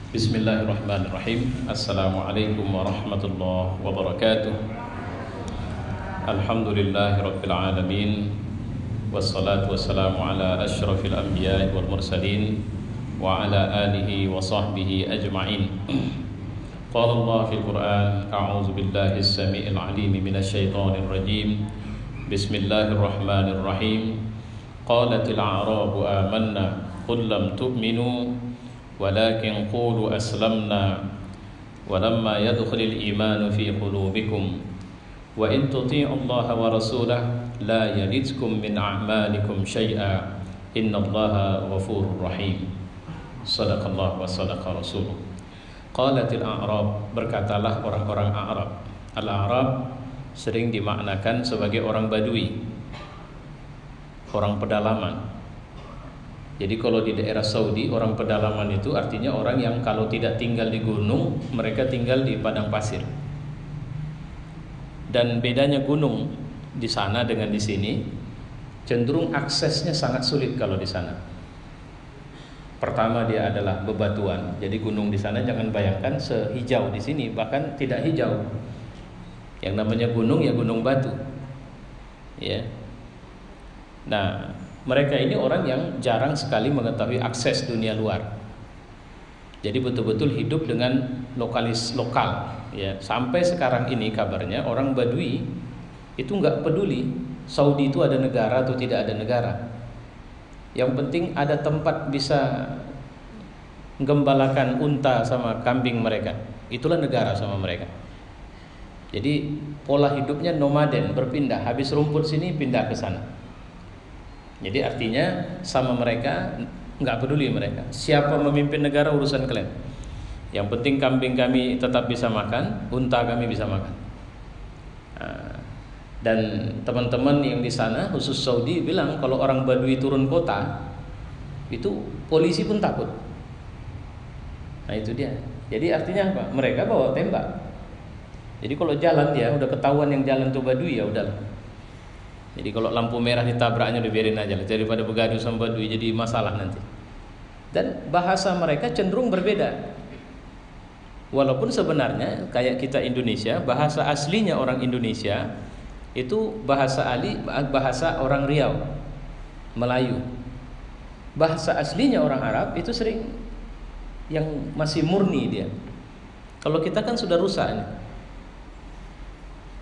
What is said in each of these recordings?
Bismillahirrahmanirrahim. Assalamualaikum warahmatullahi wabarakatuh. Alhamdulillahirabbil alamin. Wassalatu wassalamu ala asyrafil anbiya'i wal mursalin wa ala alihi wa sahbihi ajma'in. Qala Allah fil Qur'an, a'udzu billahi as-sami'il 'alim minasy syaithanir rajim. Bismillahirrahmanirrahim. Qalatil a'rabu amanna qul lam tu'minu ولكن قولوا أسلمنا ولما يدخل الإيمان في قلوبكم وإن تطيعوا الله ورسوله لا يلدكم من أعمالكم شيئا إن الله غفور رحيم. صدق الله وصدق رسوله. قالت الأعراب, berkatalah orang-orang Arab. Al-Arab sering dimaknakan sebagai orang Badui, orang pedalaman. Jadi kalau di daerah Saudi, orang pedalaman itu artinya orang yang kalau tidak tinggal di gunung, mereka tinggal di padang pasir. Dan bedanya gunung di sana dengan di sini, cenderung aksesnya sangat sulit kalau di sana. Pertama, dia adalah bebatuan. Jadi gunung di sana jangan bayangkan sehijau di sini, bahkan tidak hijau. Yang namanya gunung ya gunung batu. Ya. Nah, mereka ini orang yang jarang sekali mengetahui akses dunia luar. Jadi betul-betul hidup dengan lokal, ya. Sampai sekarang ini kabarnya orang Badui itu nggak peduli Saudi itu ada negara atau tidak ada negara. Yang penting ada tempat bisa menggembalakan unta sama kambing mereka. Itulah negara sama mereka. Jadi pola hidupnya nomaden, berpindah. Habis rumput sini pindah ke sana. Jadi artinya sama mereka nggak peduli mereka. Siapa memimpin negara urusan kalian. Yang penting kambing kami tetap bisa makan, unta kami bisa makan. Dan teman-teman yang di sana khusus Saudi bilang kalau orang Badui turun kota itu polisi pun takut. Nah itu dia. Jadi artinya apa? Mereka bawa tembak. Jadi kalau jalan dia udah ketahuan yang jalan tuh Badui ya udahlah. Jadi kalau lampu merah ditabraknya udah biarin aja lah, daripada begaduh sama Badui jadi masalah nanti. Dan bahasa mereka cenderung berbeda. Walaupun sebenarnya kayak kita Indonesia, bahasa aslinya orang Indonesia itu bahasa orang Riau, Melayu. Bahasa aslinya orang Arab itu sering yang masih murni dia. Kalau kita kan sudah rusak nih.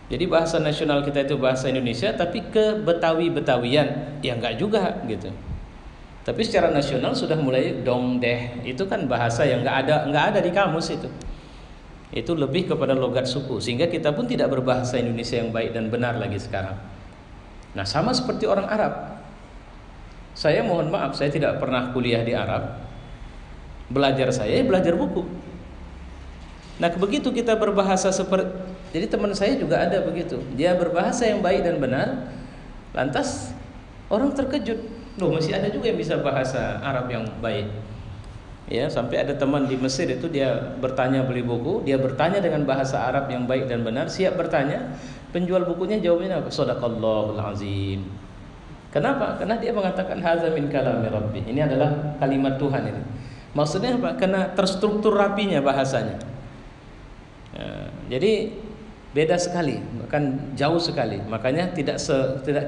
Jadi bahasa nasional kita itu bahasa Indonesia, tapi ke Betawi-Betawian ya enggak juga gitu. Tapi secara nasional sudah mulai dong deh, itu kan bahasa yang enggak ada di kamus itu. Itu lebih kepada logat suku, sehingga kita pun tidak berbahasa Indonesia yang baik dan benar lagi sekarang. Nah, sama seperti orang Arab. Saya mohon maaf, saya tidak pernah kuliah di Arab. Belajar buku. Nah, begitu kita berbahasa seperti, jadi teman saya juga ada begitu. Dia berbahasa yang baik dan benar, lantas orang terkejut. Loh, masih ada juga yang bisa bahasa Arab yang baik. Ya, sampai ada teman di Mesir itu dia bertanya beli buku, dia bertanya dengan bahasa Arab yang baik dan benar, siap bertanya, penjual bukunya jawabnya apa? Shadaqallahul azim. Kenapa? Karena dia mengatakan hadza min kalami rabbi. Ini adalah kalimat Tuhan ini. Maksudnya apa? Karena terstruktur rapinya bahasanya. Jadi beda sekali, bahkan jauh sekali. Makanya tidak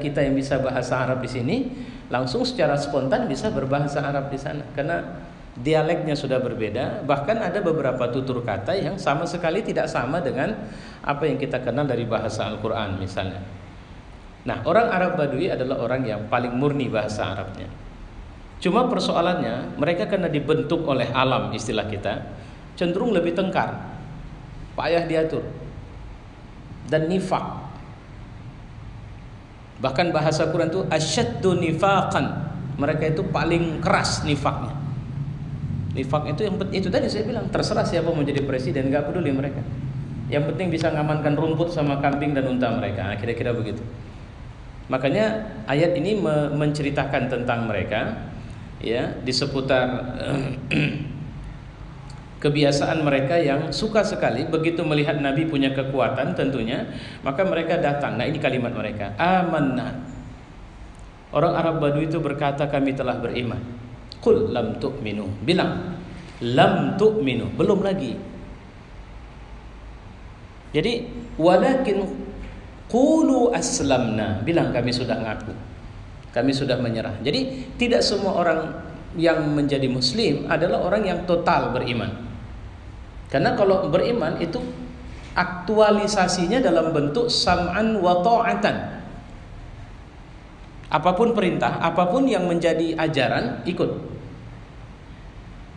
kita yang bisa bahasa Arab di sini langsung secara spontan bisa berbahasa Arab di sana, karena dialeknya sudah berbeda. Bahkan ada beberapa tutur kata yang sama sekali tidak sama dengan apa yang kita kenal dari bahasa Al-Quran misalnya. Nah, orang Arab Badui adalah orang yang paling murni bahasa Arabnya. Cuma persoalannya mereka karena dibentuk oleh alam, istilah kita, cenderung lebih tengkar, payah diatur, dan nifaq. Bahkan bahasa Quran itu asyaddu nifaqan. Mereka itu paling keras nifaknya. Nifak itu yang itu tadi saya bilang, terserah siapa mau jadi presiden, enggak peduli mereka. Yang penting bisa ngamankan rumput sama kambing dan unta mereka. Nah, kira-kira begitu. Makanya ayat ini menceritakan tentang mereka, ya, di seputar kebiasaan mereka yang suka sekali begitu melihat Nabi punya kekuatan tentunya, maka mereka datang. Nah, ini kalimat mereka, amanna. Orang Arab Badui itu berkata, kami telah beriman. Qul lam tu'minu, bilang lam tu'minu, belum lagi. Jadi walakin qulu aslamna, bilang kami sudah ngaku, kami sudah menyerah. Jadi tidak semua orang yang menjadi muslim adalah orang yang total beriman. Karena kalau beriman itu aktualisasinya dalam bentuk sam'an wa ta'atan. Apapun perintah, apapun yang menjadi ajaran, ikut.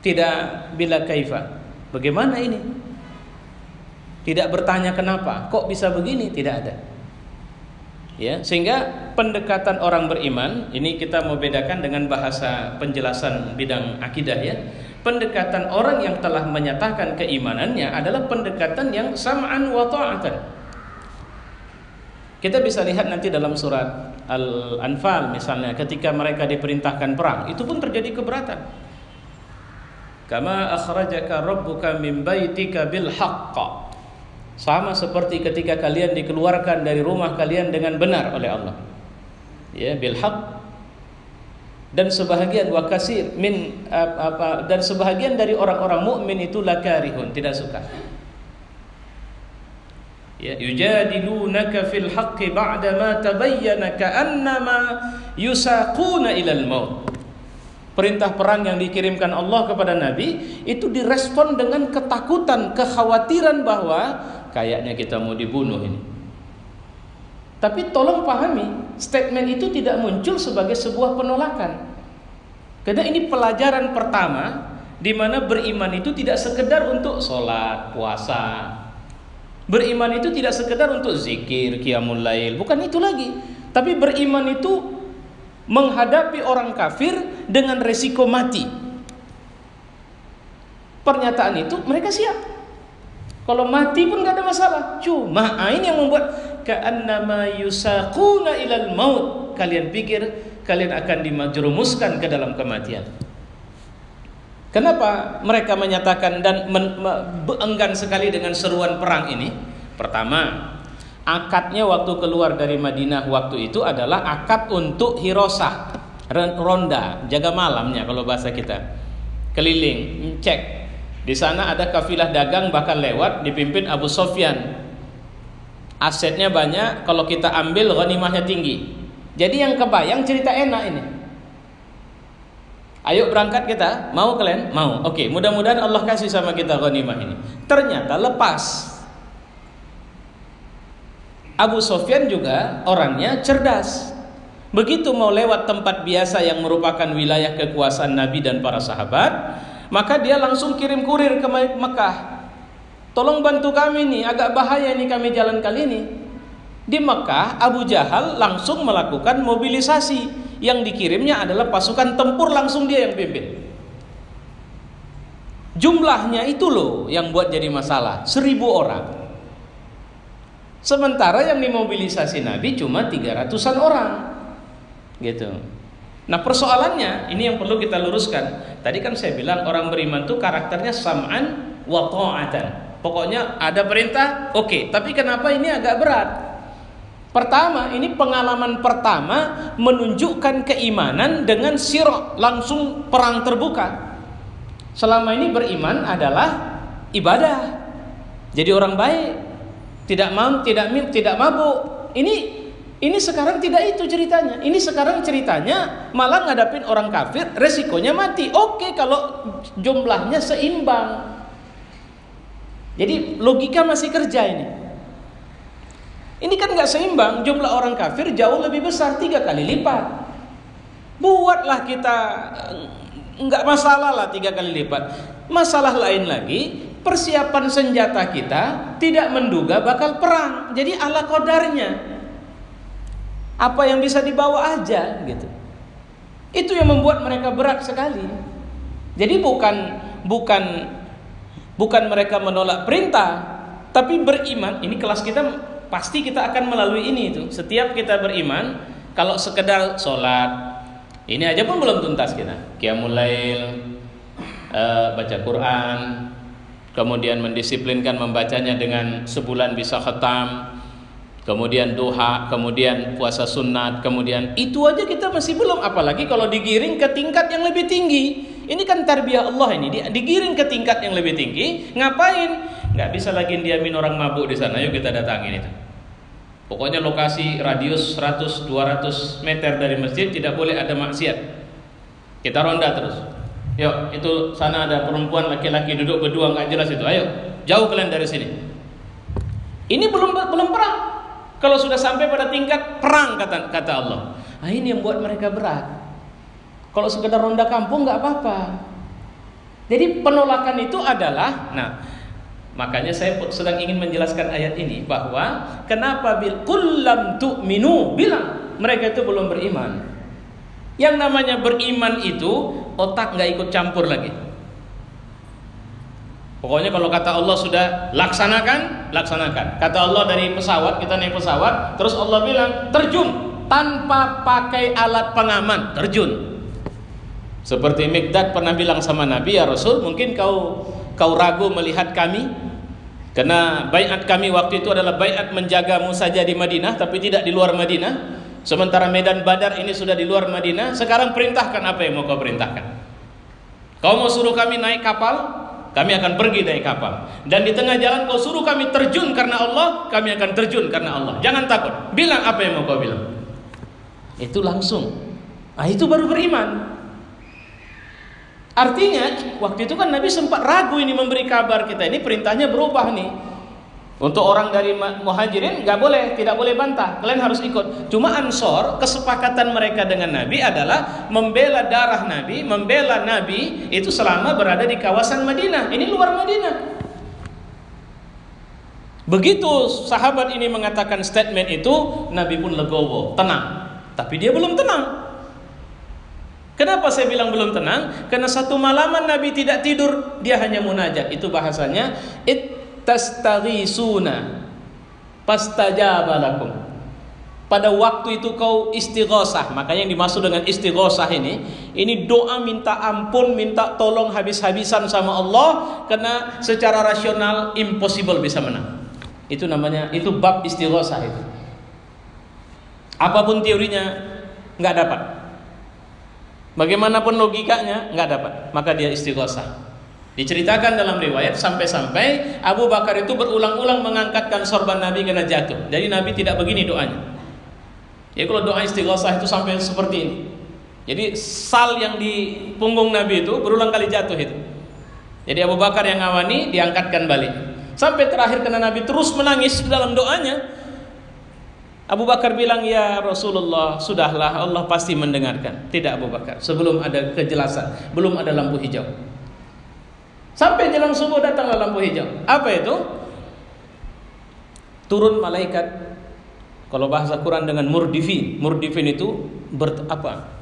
Tidak bila kaifa, bagaimana ini? Tidak bertanya kenapa, kok bisa begini, tidak ada. Ya, sehingga pendekatan orang beriman, ini kita mau bedakan dengan bahasa penjelasan bidang akidah ya. Pendekatan orang yang telah menyatakan keimanannya adalah pendekatan yang sam'an wa ta'atan. Kita bisa lihat nanti dalam surat Al-Anfal misalnya, ketika mereka diperintahkan perang, itu pun terjadi keberatan. Kama akhrajaka rabbuka min baitika bil haqq. Sama seperti ketika kalian dikeluarkan dari rumah kalian dengan benar oleh Allah. Ya, bil haqq. Dan sebahagian wakasir min dan sebahagian dari orang-orang mukmin itu lakarihun, tidak suka. Ya, yujadilunaka fil haqqi ba'da ma tabayyana ka'annama yusaquna ilal maut. Perintah perang yang dikirimkan Allah kepada Nabi itu direspon dengan ketakutan, kekhawatiran bahwa kayaknya kita mau dibunuh ini. Tapi tolong pahami, statement itu tidak muncul sebagai sebuah penolakan. Karena ini pelajaran pertama di mana beriman itu tidak sekedar untuk sholat, puasa. Beriman itu tidak sekedar untuk zikir, qiyamul lail, bukan itu lagi. Tapi beriman itu menghadapi orang kafir dengan resiko mati. Pernyataan itu mereka siap. Kalau mati pun gak ada masalah. Cuma ini yang membuat ka'annama yusaquna ilal maut. Kalian pikir kalian akan dijerumuskan ke dalam kematian. Kenapa mereka menyatakan dan enggan sekali dengan seruan perang ini? Pertama, akadnya waktu keluar dari Madinah waktu itu adalah akad untuk hirosah, ronda, jaga malamnya kalau bahasa kita. Keliling, cek. Di sana ada kafilah dagang bakal lewat dipimpin Abu Sofyan. Asetnya banyak, kalau kita ambil ghanimahnya tinggi. Jadi yang kebayang cerita enak ini. Ayo berangkat kita, mau kalian? Mau. Oke, mudah-mudahan Allah kasih sama kita ghanimah ini. Ternyata lepas. Abu Sofyan juga orangnya cerdas. Begitu mau lewat tempat biasa yang merupakan wilayah kekuasaan Nabi dan para sahabat, maka dia langsung kirim kurir ke Mekah. Tolong bantu kami nih, agak bahaya nih kami jalan kali ini. Di Mekah, Abu Jahal langsung melakukan mobilisasi. Yang dikirimnya adalah pasukan tempur, langsung dia yang pimpin. Jumlahnya itu loh yang buat jadi masalah, 1000 orang. Sementara yang dimobilisasi Nabi cuma 300-an orang. Gitu. Nah persoalannya, ini yang perlu kita luruskan. Tadi kan saya bilang orang beriman itu karakternya sam'an wa ta'atan. Pokoknya ada perintah, oke. Tapi kenapa ini agak berat? Pertama, ini pengalaman pertama menunjukkan keimanan dengan sirah, langsung perang terbuka. Selama ini beriman adalah ibadah. Jadi orang baik, tidak mabuk. Ini sekarang tidak itu ceritanya. Ini sekarang ceritanya malah ngadapin orang kafir, resikonya mati. Oke, kalau jumlahnya seimbang. Jadi logika masih kerja ini. Ini kan nggak seimbang, jumlah orang kafir jauh lebih besar, 3 kali lipat. Buatlah kita, nggak masalah lah 3 kali lipat. Masalah lain lagi, persiapan senjata kita tidak menduga bakal perang. Jadi ala qadarnya, apa yang bisa dibawa aja gitu. Itu yang membuat mereka berat sekali. Jadi bukan mereka menolak perintah, tapi beriman. Ini kelas kita pasti kita akan melalui ini itu. Setiap kita beriman, kalau sekedar sholat, ini aja pun belum tuntas kita. Qiyamul lail, baca Quran, kemudian mendisiplinkan membacanya dengan sebulan bisa khatam, kemudian duha, kemudian puasa sunat, kemudian itu aja kita masih belum. Apalagi kalau digiring ke tingkat yang lebih tinggi, Ini kan tarbiyah Allah ini, digiring ke tingkat yang lebih tinggi. Ngapain? Nggak bisa lagi diamin orang mabuk di sana. Yuk kita datangin itu. Pokoknya lokasi radius 100-200 meter dari masjid tidak boleh ada maksiat. Kita ronda terus. Yuk, itu sana ada perempuan laki-laki duduk berdua nggak jelas itu. Ayo, jauh kalian dari sini. Ini belum perang. Kalau sudah sampai pada tingkat perang kata Allah. Nah, ini yang buat mereka berat. Kalau sekedar ronda kampung nggak apa-apa. Jadi penolakan itu adalah, makanya saya sedang ingin menjelaskan ayat ini bahwa kenapa kullam tu'minu, bilang mereka itu belum beriman. Yang namanya beriman itu otak nggak ikut campur lagi. Pokoknya kalau kata Allah sudah laksanakan. Kata Allah dari pesawat, kita naik pesawat, terus Allah bilang terjun tanpa pakai alat pengaman, terjun. Seperti Mikdad pernah bilang sama Nabi, ya Rasul, mungkin kau ragu melihat kami, karena baiat kami waktu itu adalah baiat menjagamu saja di Madinah, tapi tidak di luar Madinah. Sementara medan Badar ini sudah di luar Madinah. Sekarang perintahkan apa yang mau kau perintahkan. Kau mau suruh kami naik kapal, kami akan pergi naik kapal. Dan di tengah jalan kau suruh kami terjun karena Allah, kami akan terjun karena Allah. Jangan takut, bilang apa yang mau kau bilang. Itu langsung. Itu baru beriman. Artinya waktu itu kan Nabi sempat ragu ini memberi kabar kita. Ini perintahnya berubah nih. Untuk orang dari Muhajirin tidak boleh bantah. Kalian harus ikut. Cuma Ansor, kesepakatan mereka dengan Nabi adalah membela darah Nabi, membela Nabi itu selama berada di kawasan Madinah. Ini luar Madinah. Begitu sahabat ini mengatakan statement itu, Nabi pun legowo, tenang. Tapi dia belum tenang. Kenapa saya bilang belum tenang? Karena satu malaman Nabi tidak tidur, dia hanya munajat. Itu bahasanya tastaghisuna fastajaba lakum. Pada waktu itu kau istighosah. Makanya yang dimaksud dengan istighosah ini doa minta ampun, minta tolong habis-habisan sama Allah, karena secara rasional impossible bisa menang. Itu namanya, itu bab istighosah itu. Apapun teorinya nggak dapat. Bagaimanapun logikanya nggak dapat, maka dia istighosah. Diceritakan dalam riwayat sampai-sampai Abu Bakar itu berulang-ulang mengangkatkan sorban Nabi karena jatuh. Jadi Nabi tidak begini doanya. Ya kalau doa istighosah itu sampai seperti ini. Jadi sal yang di punggung Nabi itu berulang kali jatuh itu. Jadi Abu Bakar yang ngawani diangkatkan balik. Sampai terakhir karena Nabi terus menangis dalam doanya. Abu Bakar bilang, ya Rasulullah, sudahlah, Allah pasti mendengarkan. Tidak Abu Bakar, sebelum ada kejelasan, belum ada lampu hijau. Sampai jelang subuh datanglah lampu hijau. Apa itu? Turun malaikat. Kalau bahasa Quran dengan murdifin. Murdifin itu apa?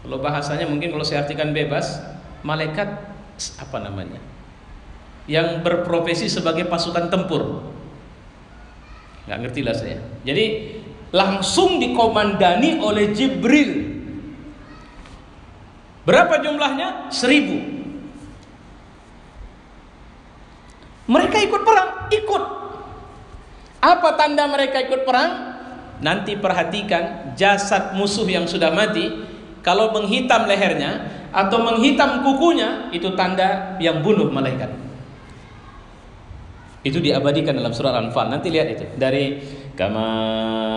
Kalau bahasanya mungkin kalau saya artikan bebas, malaikat apa namanya? Yang berprofesi sebagai pasukan tempur. Nggak ngerti lah saya. Jadi langsung dikomandani oleh Jibril. Berapa jumlahnya? 1000. Mereka ikut perang, ikut. Apa tanda mereka ikut perang? Nanti perhatikan jasad musuh yang sudah mati, kalau menghitam lehernya atau menghitam kukunya, itu tanda yang bunuh malaikat. Itu diabadikan dalam surah Al-Anfal. Nanti lihat itu. Dari kama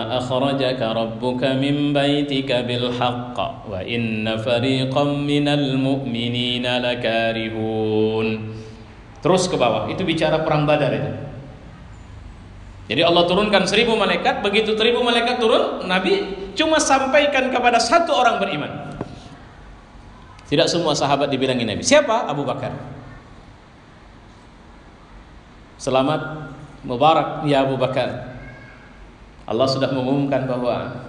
akhrajaka rabbuka min baitika bil haqq wa inna fariqam minal mu'minina lakarihun. Terus ke bawah. Itu bicara perang Badar itu. Jadi Allah turunkan 1000 malaikat. Begitu 1000 malaikat turun, Nabi cuma sampaikan kepada satu orang beriman. Tidak semua sahabat dibilangi Nabi. Siapa? Abu Bakar. Selamat mubarak ya Abu Bakar. Allah sudah mengumumkan bahwa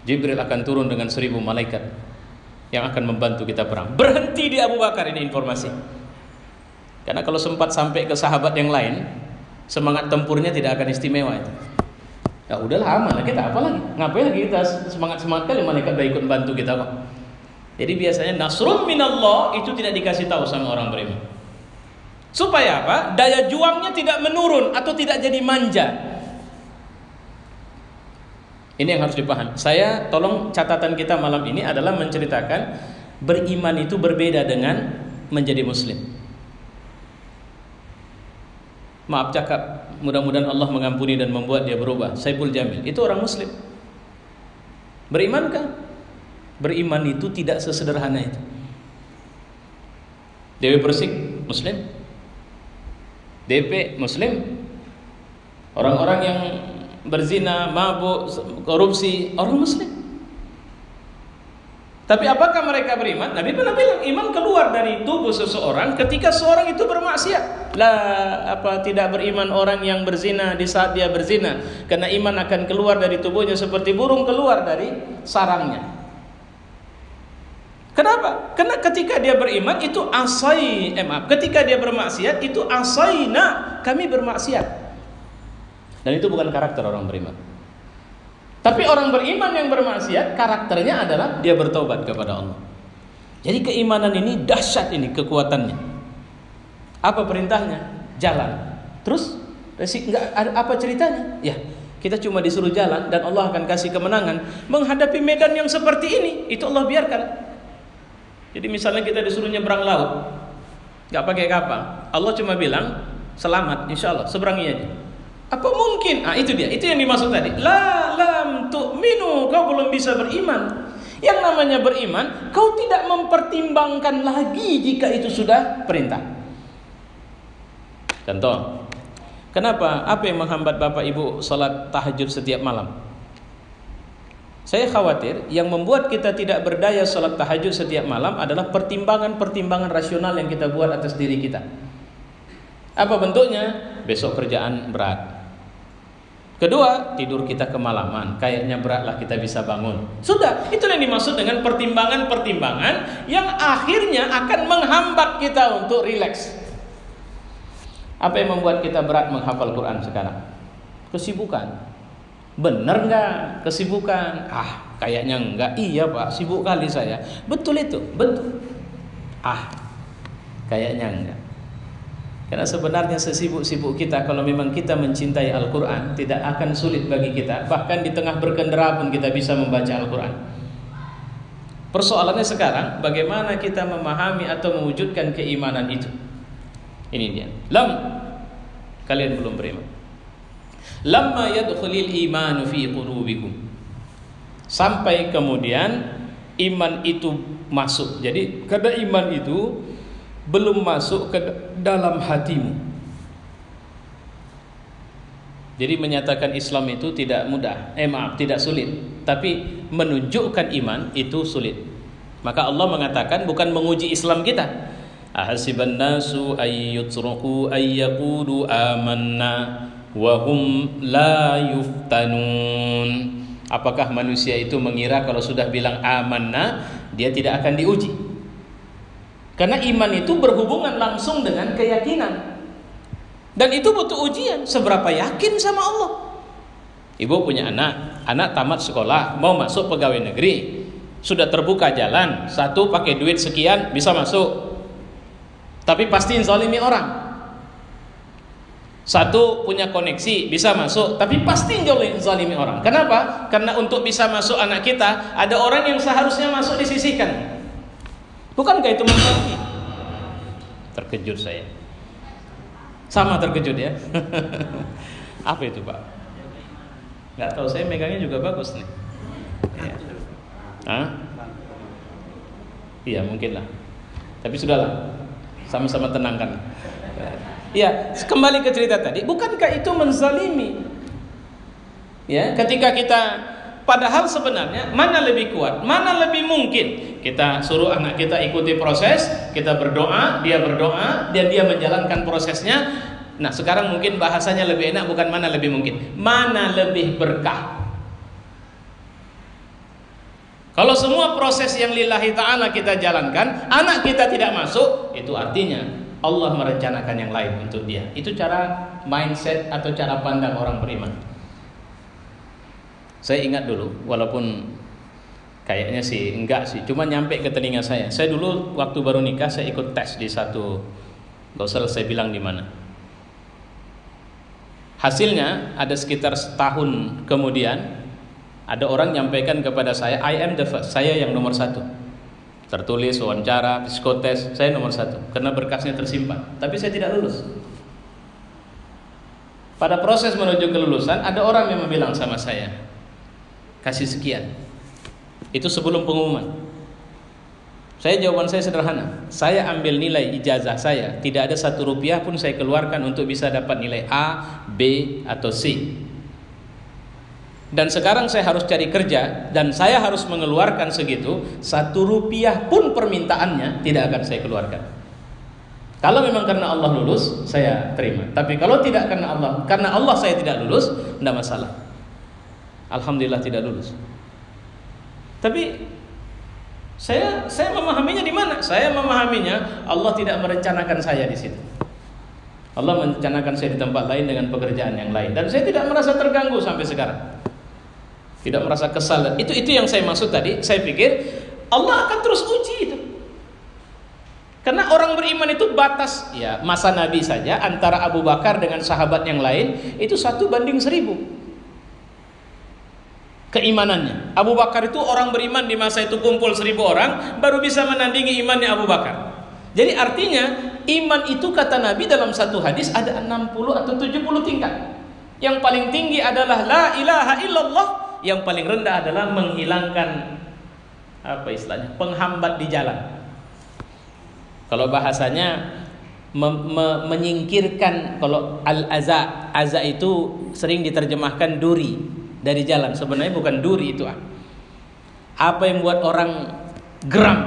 Jibril akan turun dengan 1000 malaikat yang akan membantu kita perang. Berhenti di Abu Bakar, ini informasi. Karena kalau sempat sampai ke sahabat yang lain, semangat tempurnya tidak akan istimewa itu. Ya udahlah, aman lah kita, apa lagi? Ngapain lagi kita semangat-semangat kali malaikat udah ikut bantu kita kok. Jadi biasanya nasrun minallah itu tidak dikasih tahu sama orang beriman. Supaya apa? Daya juangnya tidak menurun atau tidak jadi manja. Ini yang harus dipahami. Saya tolong catatan kita malam ini adalah menceritakan Beriman itu berbeda dengan menjadi muslim. Maaf cakap, mudah-mudahan Allah mengampuni dan membuat dia berubah. Saiful Jamil itu orang muslim. Berimankah? Beriman itu tidak sesederhana itu. Dewi Persik muslim, DP muslim, orang-orang yang berzina, mabuk, korupsi, orang muslim. Tapi apakah mereka beriman? Nabi pernah bilang iman keluar dari tubuh seseorang ketika seorang itu bermaksiat. Tidak beriman orang yang berzina di saat dia berzina, karena iman akan keluar dari tubuhnya seperti burung keluar dari sarangnya. Kenapa? Karena ketika dia beriman itu ketika dia bermaksiat itu asaina, kami bermaksiat. Dan itu bukan karakter orang beriman. Tapi orang beriman yang bermaksiat karakternya adalah dia bertobat kepada Allah. Jadi keimanan ini dahsyat, ini kekuatannya. Apa perintahnya? Jalan. Terus enggak ada apa ceritanya? Ya, kita cuma disuruh jalan dan Allah akan kasih kemenangan menghadapi medan yang seperti ini. Itu Allah biarkan. Jadi misalnya kita disuruh nyebrang laut, enggak pakai kapal, Allah cuma bilang selamat, insyaallah seberangi aja. Apa mungkin? Itu dia. Itu yang dimaksud tadi. Lam tu'minu, kau belum bisa beriman. Yang namanya beriman, kau tidak mempertimbangkan lagi jika itu sudah perintah. Contoh, kenapa? Apa yang menghambat Bapak Ibu salat tahajud setiap malam? Saya khawatir yang membuat kita tidak berdaya salat tahajud setiap malam adalah pertimbangan-pertimbangan rasional yang kita buat atas diri kita. Apa bentuknya? Besok kerjaan berat. Kedua, tidur kita kemalaman, kayaknya beratlah kita bisa bangun. Sudah, itulah yang dimaksud dengan pertimbangan-pertimbangan yang akhirnya akan menghambat kita untuk rileks. Apa yang membuat kita berat menghafal Quran sekarang? Kesibukan. Benar enggak kesibukan? Kayaknya enggak. Iya Pak, sibuk kali saya. Betul itu, betul. Kayaknya enggak. Karena sebenarnya sesibuk-sibuk kita, kalau memang kita mencintai Al-Quran, tidak akan sulit bagi kita. Bahkan di tengah berkendara pun kita bisa membaca Al-Quran. Persoalannya sekarang, bagaimana kita memahami atau mewujudkan keimanan itu. Ini dia. Kalian belum beriman. Lamma yadkhulil imanu fi qulubikum. Sampai kemudian iman itu masuk. Jadi karena iman itu belum masuk ke dalam hatimu. Jadi menyatakan Islam itu tidak mudah, tidak sulit, tapi menunjukkan iman itu sulit. Maka Allah mengatakan bukan menguji Islam kita. Ahasiban nasu ayyutraku ayyaqulu amanna wa hum la yuftanun. Apakah manusia itu mengira kalau sudah bilang amanna dia tidak akan diuji? Karena iman itu berhubungan langsung dengan keyakinan. Dan itu butuh ujian. Seberapa yakin sama Allah? Ibu punya anak tamat sekolah, mau masuk pegawai negeri. Sudah terbuka jalan, satu pakai duit sekian bisa masuk. Tapi pasti zalimi orang. Satu punya koneksi bisa masuk, tapi pasti zalimi orang. Kenapa? Karena untuk bisa masuk anak kita, ada orang yang seharusnya masuk disisihkan. Bukankah itu mengerti? Terkejut saya. Sama terkejut ya. Apa itu Pak? Gak tahu, saya megangnya juga bagus nih. Ya. Iya mungkin lah. Tapi sudahlah, sama-sama tenangkan. Ya, kembali ke cerita tadi. Bukankah itu menzalimi? Ya, ketika kita, padahal sebenarnya mana lebih kuat, mana lebih mungkin? Kita suruh anak kita ikuti proses, kita berdoa, dan dia menjalankan prosesnya. Nah, sekarang mungkin bahasanya lebih enak, bukan mana lebih mungkin, mana lebih berkah. Kalau semua proses yang lillahi ta'ala kita jalankan, anak kita tidak masuk, itu artinya Allah merencanakan yang lain untuk dia. Itu cara mindset atau cara pandang orang beriman. Saya ingat dulu, walaupun kayaknya sih enggak sih, cuma nyampe ke telinga saya. Saya dulu waktu baru nikah, saya ikut tes di satu, gak usah saya bilang di mana. Hasilnya ada sekitar setahun kemudian, ada orang nyampaikan kepada saya, I am the first, saya yang nomor 1. tertulis, wawancara, psikotes, saya nomor 1 karena berkasnya tersimpan. Tapi saya tidak lulus. Pada proses menuju kelulusan ada orang yang bilang sama saya, kasih sekian. Itu sebelum pengumuman. Jawaban saya sederhana. Saya ambil nilai ijazah saya, tidak ada 1 rupiah pun saya keluarkan untuk bisa dapat nilai A, B, atau C. Dan sekarang saya harus cari kerja dan saya harus mengeluarkan segitu, 1 rupiah pun permintaannya tidak akan saya keluarkan. Kalau memang karena Allah lulus, saya terima. Tapi kalau tidak karena Allah saya tidak lulus, tidak masalah. Alhamdulillah tidak lulus. Tapi saya memahaminya di mana? Saya memahaminya Allah tidak merencanakan saya di situ. Allah merencanakan saya di tempat lain dengan pekerjaan yang lain, dan saya tidak merasa terganggu sampai sekarang. Tidak merasa kesal. Itu yang saya maksud tadi. Saya pikir Allah akan terus uji itu. Karena orang beriman itu batas, ya masa Nabi saja antara Abu Bakar dengan sahabat yang lain itu 1:1000 keimanannya. Abu Bakar itu orang beriman di masa itu kumpul 1000 orang baru bisa menandingi imannya Abu Bakar. Jadi artinya iman itu kata Nabi dalam satu hadis ada 60 atau 70 tingkat. Yang paling tinggi adalah la ilaha illallah, yang paling rendah adalah menghilangkan penghambat di jalan. Kalau bahasanya menyingkirkan. Kalau al-aza, aza itu sering diterjemahkan duri dari jalan. Sebenarnya bukan duri itu. Apa yang buat orang geram?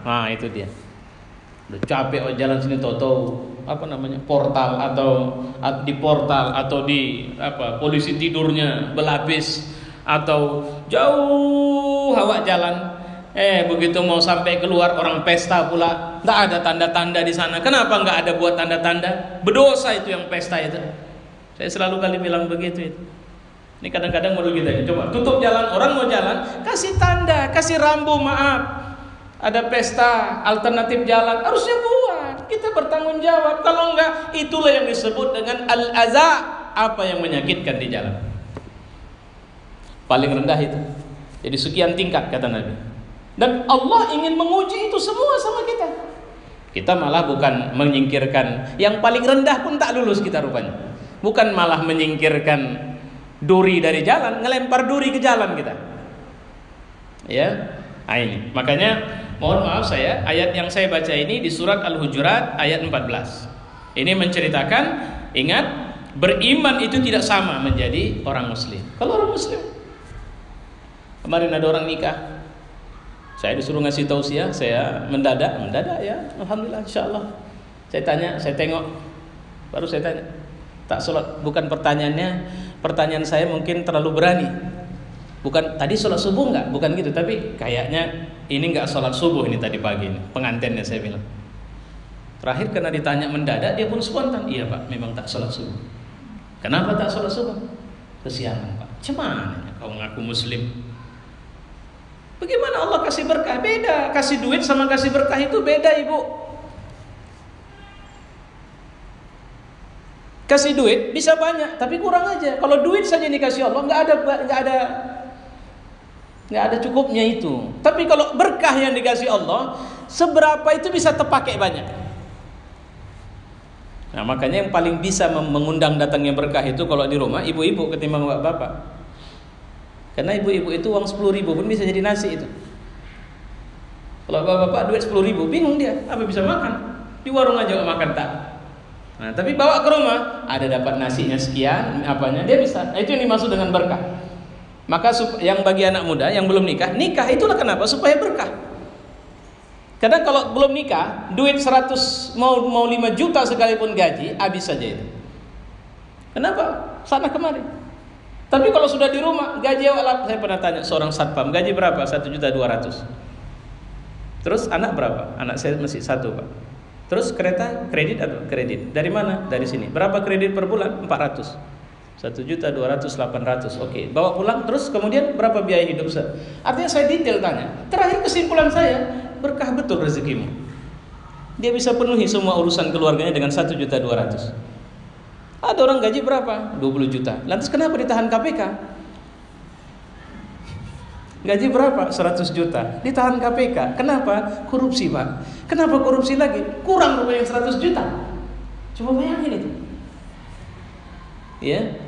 Nah, itu dia. Udah capek jalan sini toto portal atau di portal atau di polisi tidurnya belapis atau jauh awak jalan. Begitu mau sampai keluar orang pesta pula, nggak ada tanda-tanda di sana. Kenapa nggak ada buat tanda-tanda? Berdosa itu yang pesta itu. Saya selalu kali bilang begitu itu. Ini kadang-kadang mau kita coba tutup jalan, orang mau jalan, kasih tanda, kasih rambu, maaf. Ada pesta, alternatif jalan, harusnya buat. Kita bertanggung jawab. Kalau enggak, itulah yang disebut dengan al-aza, apa yang menyakitkan di jalan. Paling rendah itu. Jadi sekian tingkat kata Nabi. Dan Allah ingin menguji itu semua sama kita. Kita malah bukan menyingkirkan yang paling rendah pun tak lulus kita rupanya. Bukan malah menyingkirkan duri dari jalan, ngelempar duri ke jalan kita. Ya, ini. Makanya mohon maaf ayat yang saya baca ini di surat Al-Hujurat ayat 14. Ini menceritakan, ingat, beriman itu tidak sama menjadi orang muslim. Kalau orang muslim, kemarin ada orang nikah, saya disuruh ngasih tausiah, saya mendadak ya, alhamdulillah, insyaallah. Saya tengok, baru saya tanya, tak sholat, bukan pertanyaan saya mungkin terlalu berani. Bukan tadi sholat subuh enggak, bukan gitu, tapi kayaknya ini enggak sholat subuh ini tadi pagi ini, pengantinnya saya bilang. Terakhir karena ditanya mendadak, dia pun spontan, iya Pak, memang tak sholat subuh. Kenapa tak sholat subuh? Kesiangan Pak. Cuman kau ngaku muslim. Bagaimana Allah kasih berkah? Beda. Kasih duit sama kasih berkah itu beda, Ibu. Kasih duit bisa banyak, tapi kurang aja. Kalau duit saja dikasih Allah, nggak ada cukupnya itu. Tapi kalau berkah yang dikasih Allah, seberapa itu bisa terpakai banyak. Nah, makanya yang paling bisa mengundang datangnya berkah itu kalau di rumah ibu-ibu ketimbang bapak-bapak. Karena ibu-ibu itu uang 10.000 pun bisa jadi nasi itu. Kalau bapak-bapak duit 10.000 bingung dia, apa bisa makan? Di warung aja makan tak. Nah, tapi bawa ke rumah ada dapat nasinya sekian, apanya dia bisa. Nah, itu yang dimaksud dengan berkah. Maka yang bagi anak muda yang belum nikah itulah kenapa supaya berkah. Karena kalau belum nikah, duit 100 mau 5 juta sekalipun gaji habis saja itu. Kenapa? Sana kemari. Tapi kalau sudah di rumah, gaji awal, saya pernah tanya seorang satpam, gaji berapa? 1.200.000. Terus anak berapa? Anak saya masih 1 Pak. Terus kereta kredit atau kredit? Dari mana? Dari sini. Berapa kredit per bulan? 400. 1.200.800. Oke, bawa pulang. Terus kemudian berapa biaya hidup saya? Artinya saya detail tanya. Terakhir kesimpulan saya, berkah betul rezekimu. Dia bisa penuhi semua urusan keluarganya dengan 1.200.000. Ada orang gaji berapa? 20 juta. Lantas kenapa ditahan KPK? Gaji berapa? 100 juta. Ditahan KPK. Kenapa? Korupsi, Pak. Kenapa korupsi lagi? Kurang rupanya 100 juta. Coba bayangin itu. Ya.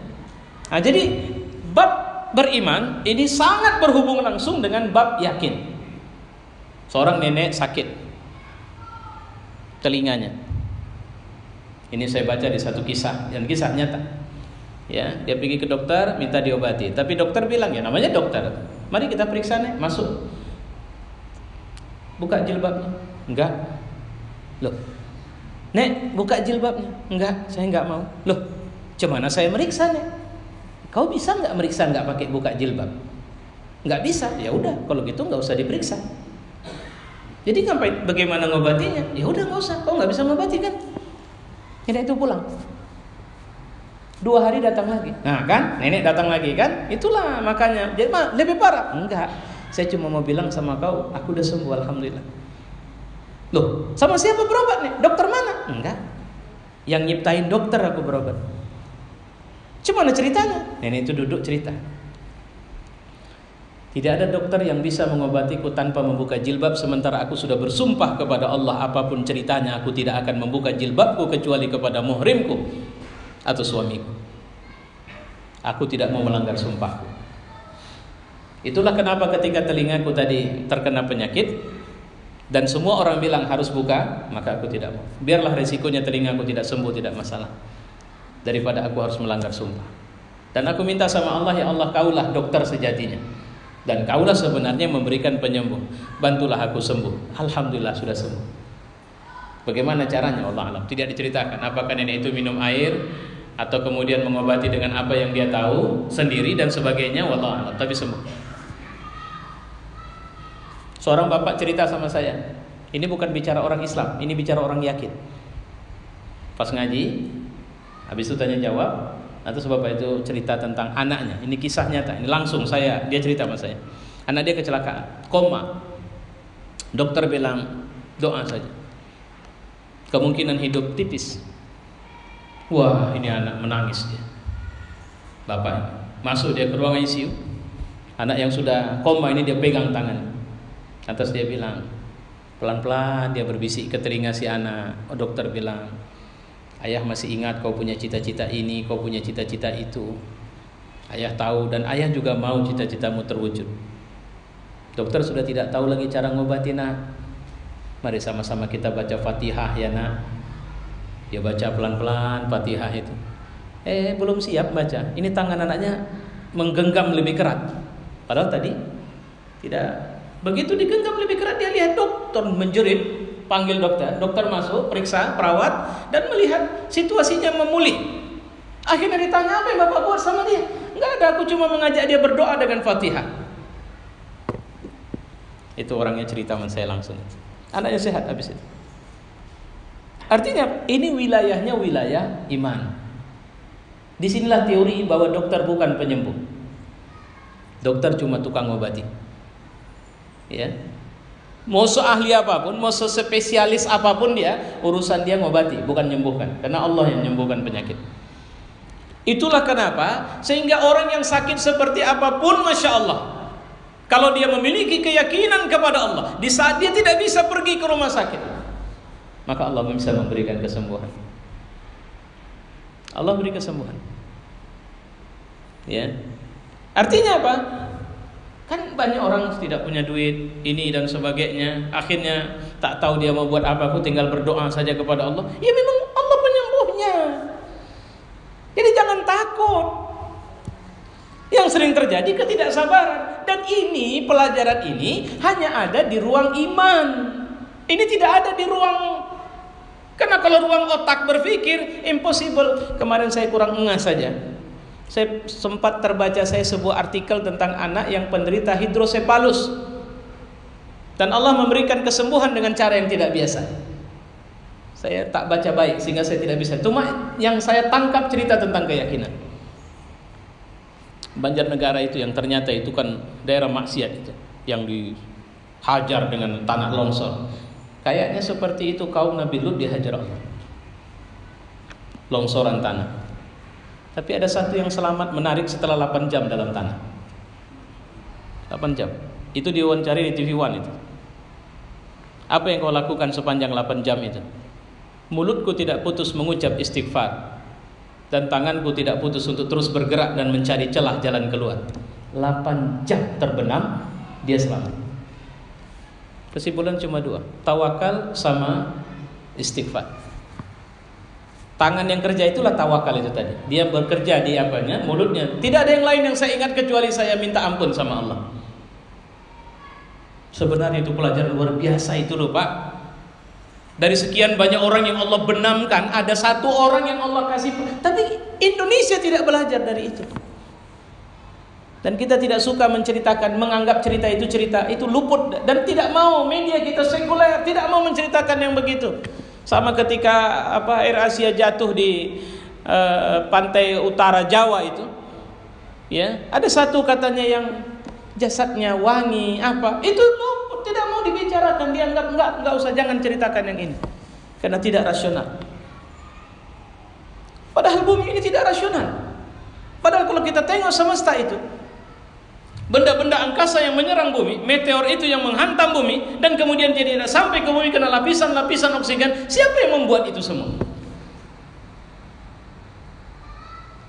Nah, jadi bab beriman ini sangat berhubungan langsung dengan bab yakin. Seorang nenek sakit telinganya. Ini saya baca di satu kisah, dan kisah nyata. Ya, dia pergi ke dokter minta diobati, tapi dokter bilang, ya namanya dokter, mari kita periksa nih, masuk. Buka jilbabnya. Enggak. Loh. Nek, buka jilbabnya. Enggak, saya enggak mau. Loh, gimana saya meriksa, Nek? Kau bisa enggak meriksa enggak pakai buka jilbab? Enggak bisa. Ya udah, kalau gitu enggak usah diperiksa. Jadi ngapain? Bagaimana ngobatinya? Ya udah enggak usah. Kau enggak bisa ngobati kan? Nenek itu pulang. 2 hari datang lagi. Nah kan, nenek datang lagi kan? Itulah makanya. Jadi lebih parah? Enggak. Saya cuma mau bilang sama kau, aku udah sembuh, alhamdulillah. Loh, sama siapa berobat nih? Dokter mana? Enggak. Yang nyiptain dokter aku berobat. Gimana ceritanya? Nenek itu duduk cerita. Tidak ada dokter yang bisa mengobatiku tanpa membuka jilbab, sementara aku sudah bersumpah kepada Allah, apapun ceritanya aku tidak akan membuka jilbabku kecuali kepada muhrimku atau suamiku. Aku tidak mau melanggar sumpahku. Itulah kenapa ketika telingaku tadi terkena penyakit dan semua orang bilang harus buka, maka aku tidak mau. Biarlah resikonya telingaku tidak sembuh, tidak masalah, daripada aku harus melanggar sumpah. Dan aku minta sama Allah, ya Allah, kaulah dokter sejatinya, dan kaulah sebenarnya memberikan penyembuh. Bantulah aku sembuh. Alhamdulillah sudah sembuh. Bagaimana caranya? Allah alam. Tidak diceritakan. Apakah nenek itu minum air atau kemudian mengobati dengan apa yang dia tahu sendiri dan sebagainya, wallahu alam. Tapi sembuh. Seorang bapak cerita sama saya. Ini bukan bicara orang Islam, ini bicara orang yakin. Pas ngaji, habis itu tanya jawab. Atau bapak itu cerita tentang anaknya. Ini kisah nyata. Ini langsung dia cerita sama saya. Anak dia kecelakaan, koma. Dokter bilang doa saja. Kemungkinan hidup tipis. Wah, ini anak menangis dia. Bapak masuk dia ke ruang ICU. Anak yang sudah koma ini dia pegang tangan. Atas dia bilang, pelan-pelan dia berbisik ke telinga si anak. Oh, dokter bilang, ayah masih ingat kau punya cita-cita ini, kau punya cita-cita itu. Ayah tahu dan ayah juga mau cita-citamu terwujud. Dokter sudah tidak tahu lagi cara ngobati nak. Mari sama-sama kita baca Fatihah ya nak. Dia baca pelan-pelan Fatihah itu. Belum siap baca. Ini tangan anaknya menggenggam lebih kerat. Padahal tadi tidak. Begitu digenggam lebih kerat, dia lihat dokter menjerit. Panggil dokter, dokter masuk, periksa, perawat, dan melihat situasinya memulih. Akhirnya ditanya, apa yang bapak buat sama dia? Enggak ada, aku cuma mengajak dia berdoa dengan Fatihah. Itu orangnya cerita sama saya langsung. Anaknya sehat habis itu. Artinya ini wilayahnya wilayah iman. Disinilah teori bahwa dokter bukan penyembuh. Dokter cuma tukang obati. Ya. Mau seahli apapun, mau sespesialis apapun dia, urusan dia ngobati, bukan menyembuhkan. Karena Allah yang menyembuhkan penyakit. Itulah kenapa sehingga orang yang sakit seperti apapun, Masya Allah, kalau dia memiliki keyakinan kepada Allah, di saat dia tidak bisa pergi ke rumah sakit, maka Allah bisa memberikan kesembuhan. Allah beri kesembuhan. Ya. Artinya apa? Kan banyak orang tidak punya duit ini dan sebagainya, akhirnya tak tahu dia mau buat apa, aku tinggal berdoa saja kepada Allah. Ya memang Allah penyembuhnya. Jadi jangan takut. Yang sering terjadi ketidaksabaran. Dan ini pelajaran ini hanya ada di ruang iman. Ini tidak ada di ruang, karena kalau ruang otak berpikir impossible. Kemarin saya kurang ngeh saja. Saya sempat terbaca sebuah artikel tentang anak yang penderita hidrosepalus. Dan Allah memberikan kesembuhan dengan cara yang tidak biasa. Saya tak baca baik sehingga saya tidak bisa. Cuma yang saya tangkap cerita tentang keyakinan. Banjarnegara itu yang ternyata itu kan daerah maksiat itu, yang dihajar dengan tanah longsor. Kayaknya seperti itu kaum Nabi Lut dihajar Allah. Longsoran tanah. Tapi ada satu yang selamat menarik setelah 8 jam dalam tanah. 8 jam. Itu diwawancari di TV One itu. Apa yang kau lakukan sepanjang 8 jam itu? Mulutku tidak putus mengucap istighfar, dan tanganku tidak putus untuk terus bergerak dan mencari celah jalan keluar. 8 jam terbenam, dia selamat. Kesimpulan cuma 2, tawakal sama istighfar. Tangan yang kerja itulah tawakal itu tadi. Dia bekerja di apanya? Mulutnya. Tidak ada yang lain yang saya ingat kecuali saya minta ampun sama Allah. Sebenarnya itu pelajaran luar biasa itu loh Pak. Dari sekian banyak orang yang Allah benamkan, ada 1 orang yang Allah kasih. Tapi Indonesia tidak belajar dari itu. Dan kita tidak suka menceritakan, menganggap cerita itu luput, dan tidak mau media kita sekuler tidak mau menceritakan yang begitu. Sama ketika Air Asia jatuh di pantai utara Jawa itu, ya, ada 1 katanya yang jasadnya wangi itu luput, tidak mau dibicarakan, dianggap enggak usah, jangan ceritakan yang ini karena tidak rasional. Padahal bumi ini tidak rasional. Padahal kalau kita tengok semesta itu, benda-benda angkasa yang menyerang bumi, meteor itu yang menghantam bumi, dan kemudian jadi sampai ke bumi kena lapisan-lapisan oksigen. Siapa yang membuat itu semua?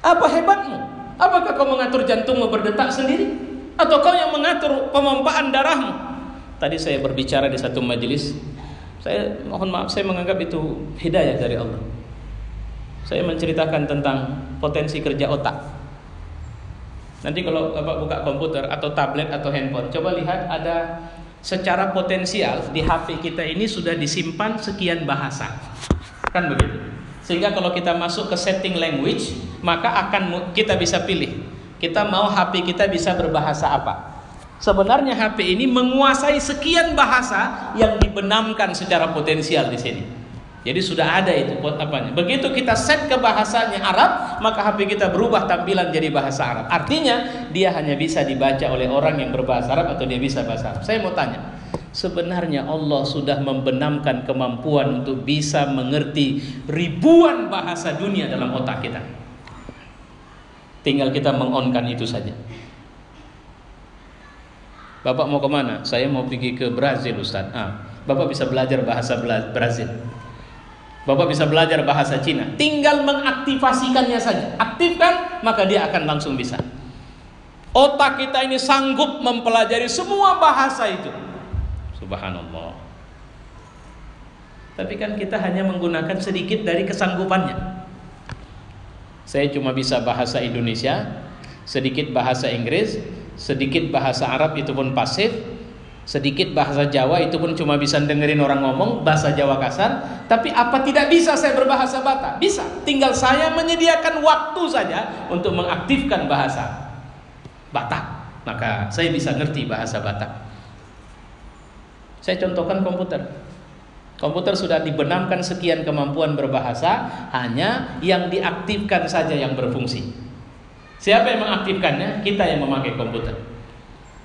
Apa hebatmu? Apakah kau mengatur jantungmu berdetak sendiri? Atau kau yang mengatur pemompaan darahmu? Tadi saya berbicara di satu majelis, saya mohon maaf, saya menganggap itu hidayah dari Allah. Saya menceritakan tentang potensi kerja otak. Nanti kalau Bapak buka komputer atau tablet atau handphone, coba lihat ada secara potensial di HP kita ini sudah disimpan sekian bahasa. Kan begitu. Sehingga kalau kita masuk ke setting language, maka kita bisa pilih. Kita mau HP kita bisa berbahasa apa. Sebenarnya HP ini menguasai sekian bahasa yang dibenamkan secara potensial di sini. Jadi sudah ada itu apanya. Begitu kita set ke bahasanya Arab, maka HP kita berubah tampilan jadi bahasa Arab. Artinya dia hanya bisa dibaca oleh orang yang berbahasa Arab atau dia bisa bahasa Arab. Saya mau tanya, sebenarnya Allah sudah membenamkan kemampuan untuk bisa mengerti ribuan bahasa dunia dalam otak kita. Tinggal kita mengonkan itu saja. Bapak mau kemana? Saya mau pergi ke Brazil, Ustaz. Bapak bisa belajar bahasa Brazil. Bapak bisa belajar bahasa Cina, tinggal mengaktifasikannya saja. Aktifkan, maka dia akan langsung bisa. Otak kita ini sanggup mempelajari semua bahasa itu. Subhanallah. Tapi kan kita hanya menggunakan sedikit dari kesanggupannya. Saya cuma bisa bahasa Indonesia, sedikit bahasa Inggris, sedikit bahasa Arab, itu pun pasif, sedikit bahasa Jawa, itu pun cuma bisa dengerin orang ngomong bahasa Jawa kasar. Tapi apa tidak bisa saya berbahasa Batak? Bisa, tinggal saya menyediakan waktu saja untuk mengaktifkan bahasa Batak, maka saya bisa ngerti bahasa Batak. Saya contohkan komputer sudah dibenamkan sekian kemampuan berbahasa, hanya yang diaktifkan saja yang berfungsi. Siapa yang mengaktifkannya? Kita yang memakai komputer.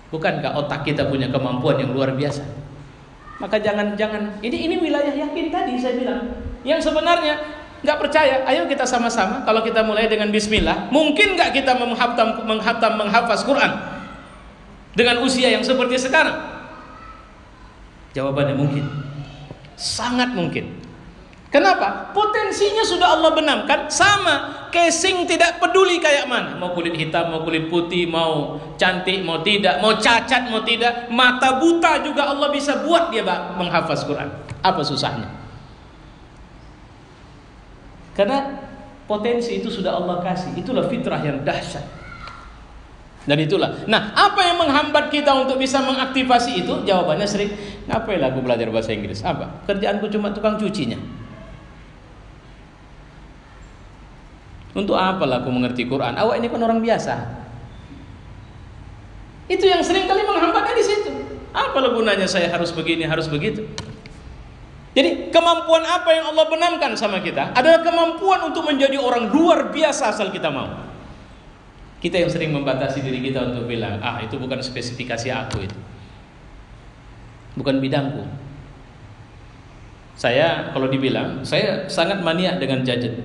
Bukankah otak kita punya kemampuan yang luar biasa? Maka jangan ini wilayah yakin tadi saya bilang. Yang sebenarnya nggak percaya, ayo kita sama-sama. Kalau kita mulai dengan Bismillah, mungkin nggak kita menghafaz Quran dengan usia yang seperti sekarang? Jawabannya mungkin, sangat mungkin. Kenapa? Potensinya sudah Allah benamkan. Sama, casing tidak peduli kayak mana, mau kulit hitam, mau kulit putih, mau cantik, mau tidak, mau cacat, mau tidak, mata buta juga Allah bisa buat dia menghafaz Quran. Apa susahnya? Karena potensi itu sudah Allah kasih. Itulah fitrah yang dahsyat. Dan itulah. Nah, apa yang menghambat kita untuk bisa mengaktifasi itu? Jawabannya sering, ngapain aku belajar bahasa Inggris? Apa? Kerjaanku cuma tukang cucinya. Untuk apalah aku mengerti Quran? Awak ini kan orang biasa. Itu yang sering kali menghambatnya di situ. Apalah gunanya saya harus begini, harus begitu? Jadi kemampuan apa yang Allah benamkan sama kita adalah kemampuan untuk menjadi orang luar biasa asal kita mau. Kita yang sering membatasi diri kita untuk bilang, itu bukan spesifikasi aku itu, bukan bidangku. Saya kalau dibilang, saya sangat maniak dengan gadget.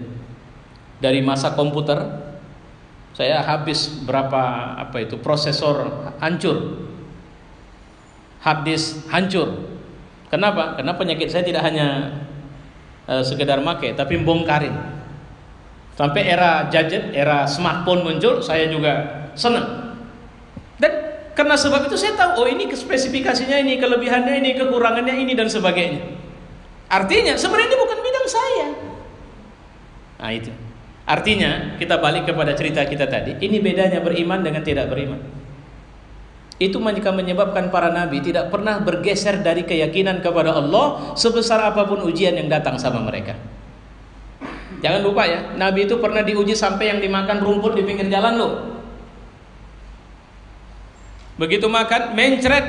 Dari masa komputer, saya habis berapa prosesor hancur hard disk hancur. Kenapa? Karena penyakit saya tidak hanya sekedar make, tapi bongkarin. Sampai era gadget, era smartphone muncul, saya juga senang. Dan karena sebab itu saya tahu, oh ini spesifikasinya ini, kelebihannya ini, kekurangannya ini dan sebagainya. Artinya sebenarnya ini bukan bidang saya. Nah itu. Artinya kita balik kepada cerita kita tadi. Ini bedanya beriman dengan tidak beriman. Itu menyebabkan para nabi tidak pernah bergeser dari keyakinan kepada Allah sebesar apapun ujian yang datang sama mereka. Jangan lupa ya, nabi itu pernah diuji sampai yang dimakan rumput di pinggir jalan loh. Begitu makan mencret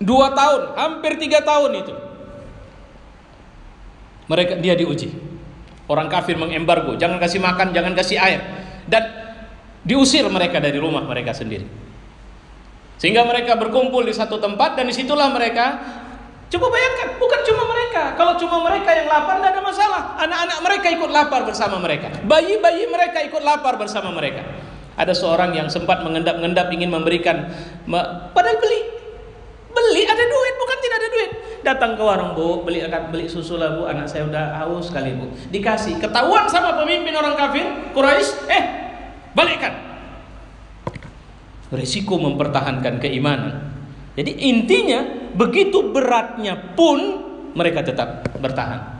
2 tahun, hampir 3 tahun itu. Dia diuji. Orang kafir mengembargo, jangan kasih makan, jangan kasih air, dan diusir mereka dari rumah mereka sendiri. Sehingga mereka berkumpul di satu tempat, dan disitulah mereka, coba bayangkan, bukan cuma mereka. Kalau cuma mereka yang lapar tidak ada masalah. Anak-anak mereka ikut lapar bersama mereka, bayi-bayi mereka ikut lapar bersama mereka. Ada seorang yang sempat mengendap-endap ingin memberikan, padahal beli ada duit, bukan tidak ada duit. Datang ke warung, bu, beli susu lah bu, anak saya udah haus sekali bu. Dikasih, ketahuan sama pemimpin orang kafir Quraisy, balikkan. Risiko mempertahankan keimanan. Jadi intinya begitu beratnya pun mereka tetap bertahan.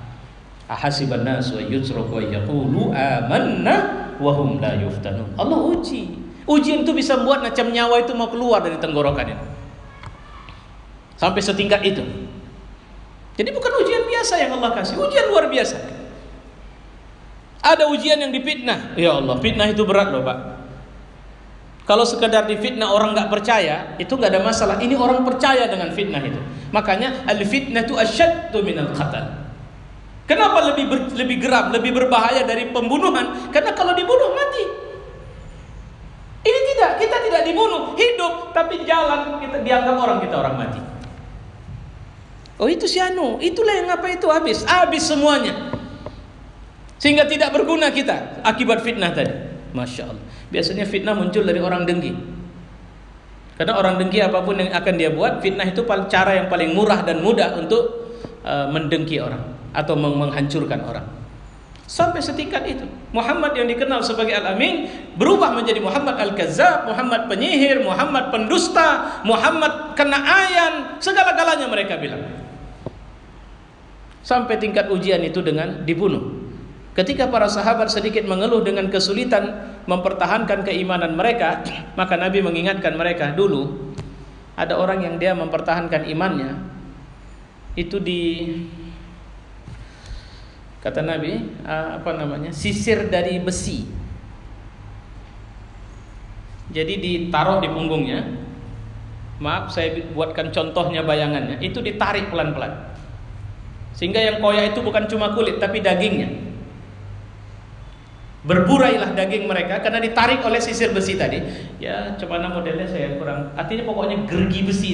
Ahasiban nasu yusraku yaqulu amanna wa hum la yuftanun. Allah uji. Ujian itu bisa membuat macam nyawa itu mau keluar dari tenggorokan ini. Sampai setingkat itu. Jadi bukan ujian biasa yang Allah kasih, ujian luar biasa. Ada ujian yang difitnah. Ya Allah, fitnah itu berat loh Pak. Kalau sekedar difitnah orang nggak percaya, itu nggak ada masalah. Ini orang percaya dengan fitnah itu. Makanya al-fitnah itu asyaddu minal qatl. Kenapa lebih geram, lebih berbahaya dari pembunuhan? Karena kalau dibunuh mati. Ini tidak, kita tidak dibunuh, hidup tapi jalan kita dianggap kita orang mati. Oh itu si anu, itulah yang apa itu habis semuanya. Sehingga tidak berguna kita akibat fitnah tadi. Masya Allah. Biasanya fitnah muncul dari orang dengki. Karena orang dengki apapun yang akan dia buat, fitnah itu cara yang paling murah dan mudah untuk mendengki orang atau menghancurkan orang. Sampai setingkat itu. Muhammad yang dikenal sebagai Al-Amin berubah menjadi Muhammad Al-Kazzab, Muhammad penyihir, Muhammad pendusta, Muhammad kena ayan, segala-galanya mereka bilang. Sampai tingkat ujian itu dengan dibunuh. Ketika para sahabat sedikit mengeluh dengan kesulitan mempertahankan keimanan mereka, maka Nabi mengingatkan mereka, dulu ada orang yang dia mempertahankan imannya itu kata Nabi, sisir dari besi. Jadi ditaruh di punggungnya. Maaf, saya buatkan contohnya bayangannya. Itu ditarik pelan-pelan. Sehingga yang koyak itu bukan cuma kulit, tapi dagingnya. Berburailah daging mereka karena ditarik oleh sisir besi tadi. Ya, coba modelnya saya kurang. Artinya pokoknya gergi besi.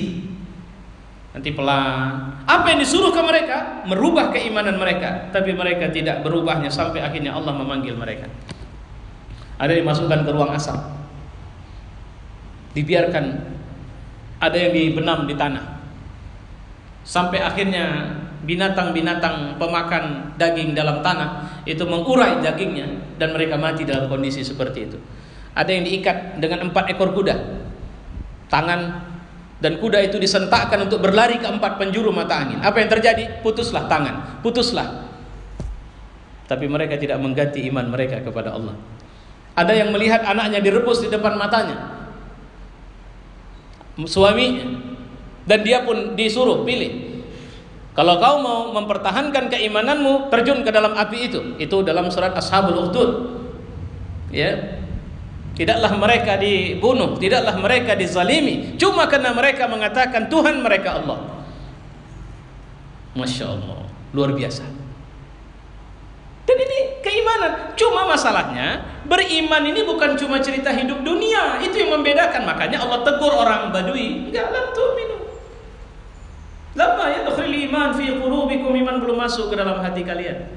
Nanti pelan. Apa yang disuruh ke mereka? Merubah keimanan mereka. Tapi mereka tidak berubahnya sampai akhirnya Allah memanggil mereka. Ada yang dimasukkan ke ruang asap. Dibiarkan. Ada yang dibenam di tanah. Sampai akhirnya binatang-binatang pemakan daging dalam tanah itu mengurai dagingnya dan mereka mati dalam kondisi seperti itu. Ada yang diikat dengan 4 ekor kuda, tangan dan kuda itu disentakkan untuk berlari ke 4 penjuru mata angin. Apa yang terjadi? Putuslah tangan, putuslah. Tapi mereka tidak mengganti iman mereka kepada Allah. Ada yang melihat anaknya direbus di depan matanya, suaminya, dan dia pun disuruh pilih. Kalau kau mau mempertahankan keimananmu, terjun ke dalam api itu. Itu dalam surat Ashabul Ukhdud. Ya. Tidaklah mereka dibunuh, tidaklah mereka dizalimi, cuma karena mereka mengatakan Tuhan mereka Allah. Masya Allah, luar biasa. Dan ini keimanan. Cuma masalahnya, beriman ini bukan cuma cerita hidup dunia. Itu yang membedakan. Makanya Allah tegur orang Badui, enggak, lam tu'minu. Lama yadkhulul iman fi qulubikum, iman belum masuk ke dalam hati kalian.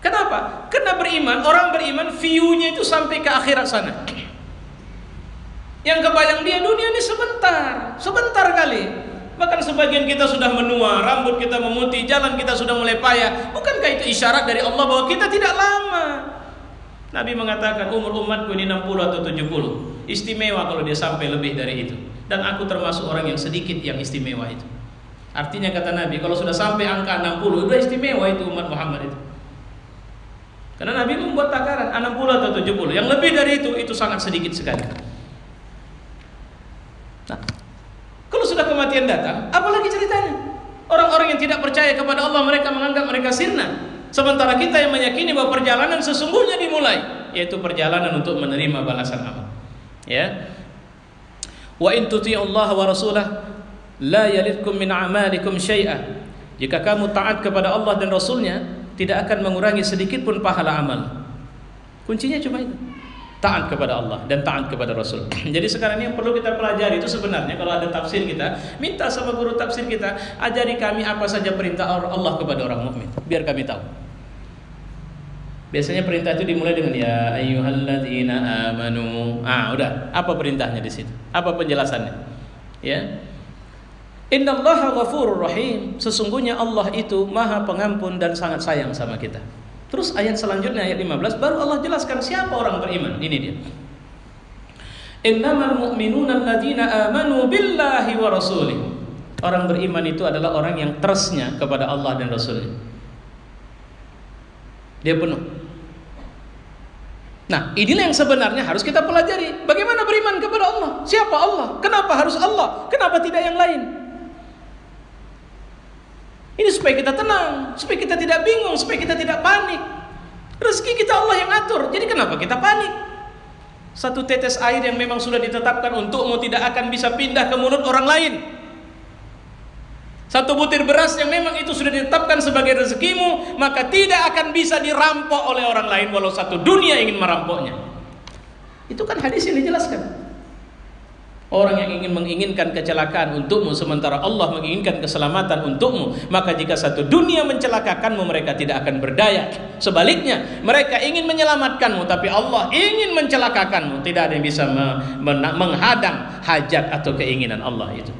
Kenapa? Karena beriman, orang beriman view-nya itu sampai ke akhirat sana. Yang kebayang dia dunia ini sebentar kali. Bahkan sebagian kita sudah menua, rambut kita memutih, jalan kita sudah mulai payah. Bukankah itu isyarat dari Allah bahwa kita tidak lama? Nabi mengatakan umur umatku ini 60 atau 70. Istimewa kalau dia sampai lebih dari itu. Dan aku termasuk orang yang sedikit yang istimewa itu. Artinya kata Nabi, kalau sudah sampai angka 60, sudah istimewa itu umat Muhammad itu. Karena Nabi membuat takaran 60 atau 70. Yang lebih dari itu sangat sedikit sekali. Nah, kalau sudah kematian datang, apalagi ceritanya? Orang-orang yang tidak percaya kepada Allah, mereka menganggap mereka sirna. Sementara kita yang meyakini bahwa perjalanan sesungguhnya dimulai, yaitu perjalanan untuk menerima balasan amal. Ya. Wa in tuti'ullaha wa rasulah la yalidkum min a'malikum syai'a. Jika kamu taat kepada Allah dan Rasulnya, tidak akan mengurangi sedikit pun pahala amal. Kuncinya cuma itu. Taat kepada Allah dan taat kepada Rasul. Jadi sekarang ini yang perlu kita pelajari itu sebenarnya, kalau ada tafsir kita, minta sama guru tafsir kita, ajari kami apa saja perintah Allah kepada orang mukmin, biar kami tahu. Biasanya perintah itu dimulai dengan ya ayyuhalladzina amanu. Udah, apa perintahnya di situ? Apa penjelasannya? Ya. Innallaha ghafurur rahim. Sesungguhnya Allah itu Maha Pengampun dan sangat sayang sama kita. Terus ayat selanjutnya ayat 15 baru Allah jelaskan siapa orang beriman. Ini dia. Innamal mu'minuna alladzina amanu billahi wa rasulih. Orang beriman itu adalah orang yang trustnya kepada Allah dan Rasulnya. Dia penuh. Nah, inilah yang sebenarnya harus kita pelajari. Bagaimana beriman kepada Allah? Siapa Allah? Kenapa harus Allah? Kenapa tidak yang lain? Ini supaya kita tenang, supaya kita tidak bingung, supaya kita tidak panik. Rezeki kita Allah yang atur. Jadi kenapa kita panik? Satu tetes air yang memang sudah ditetapkan untukmu tidak akan bisa pindah ke mulut orang lain. Satu butir beras yang memang itu sudah ditetapkan sebagai rezekimu, maka tidak akan bisa dirampok oleh orang lain walau satu dunia ingin merampoknya. Itu kan hadis yang dijelaskan. Orang yang menginginkan kecelakaan untukmu sementara Allah menginginkan keselamatan untukmu, maka jika satu dunia mencelakakanmu mereka tidak akan berdaya. Sebaliknya, mereka ingin menyelamatkanmu tapi Allah ingin mencelakakanmu. Tidak ada yang bisa menghadang hajat atau keinginan Allah itu.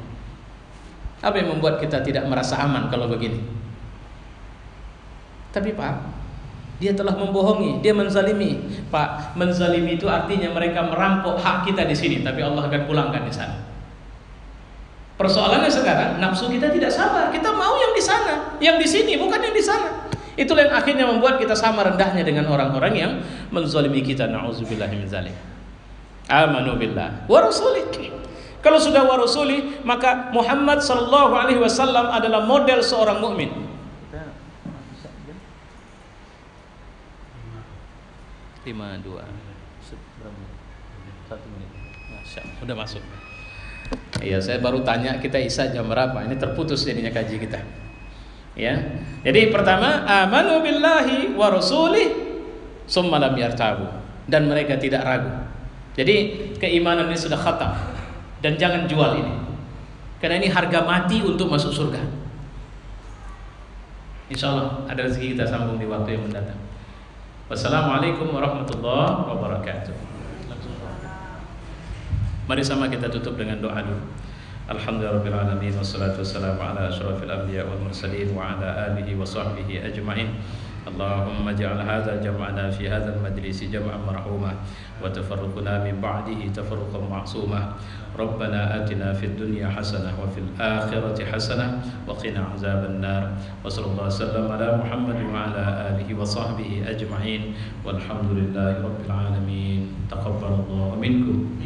Apa yang membuat kita tidak merasa aman kalau begini? Tapi Pak, dia telah membohongi, dia menzalimi. Pak, menzalimi itu artinya mereka merampok hak kita di sini, tapi Allah akan pulangkan di sana. Persoalannya sekarang nafsu kita tidak sabar, kita mau yang di sana, yang di sini bukan yang di sana. Itulah yang akhirnya membuat kita sama rendahnya dengan orang-orang yang menzalimi kita. Nauzubillahi min dzalik. Amanu billah wa rasulih. Kalau sudah wa rasulih, maka Muhammad sallallahu alaihi wasallam adalah model seorang mukmin. 52 1 menit. Masya Allah, udah masuk. Iya, saya baru tanya kita isya jam berapa. Ini terputus jadinya kaji kita. Ya. Jadi pertama, amanu billahi wa rasulih summa lam yartabu, dan mereka tidak ragu. Jadi keimanan ini sudah khatam dan jangan jual ini. Karena ini harga mati untuk masuk surga. Insyaallah ada rezeki kita sambung di waktu yang mendatang. Wassalamualaikum warahmatullahi wabarakatuh. Mari sama kita tutup dengan doa dulu. Alhamdulillahirabbil alamin wassalatu wassalamu ala asyrafil anbiya wal mursalin wa ala alihi wa sahbihi ajma'in. Allahumma ij'al hadza jam'ana fi hadzal majlisi jam'an marhuma wa tafarruquna min ba'dihi tafarruqan ma'suma. Rabbana atina fid dunya hasanah wa fil akhirati hasanah wa qina azaban nar. Wa sallallahu wasallam ala Muhammad wa ala alihi wa sahbihi ajma'in. Walhamdulillahi rabbil alamin. Taqabbalallahu minkum.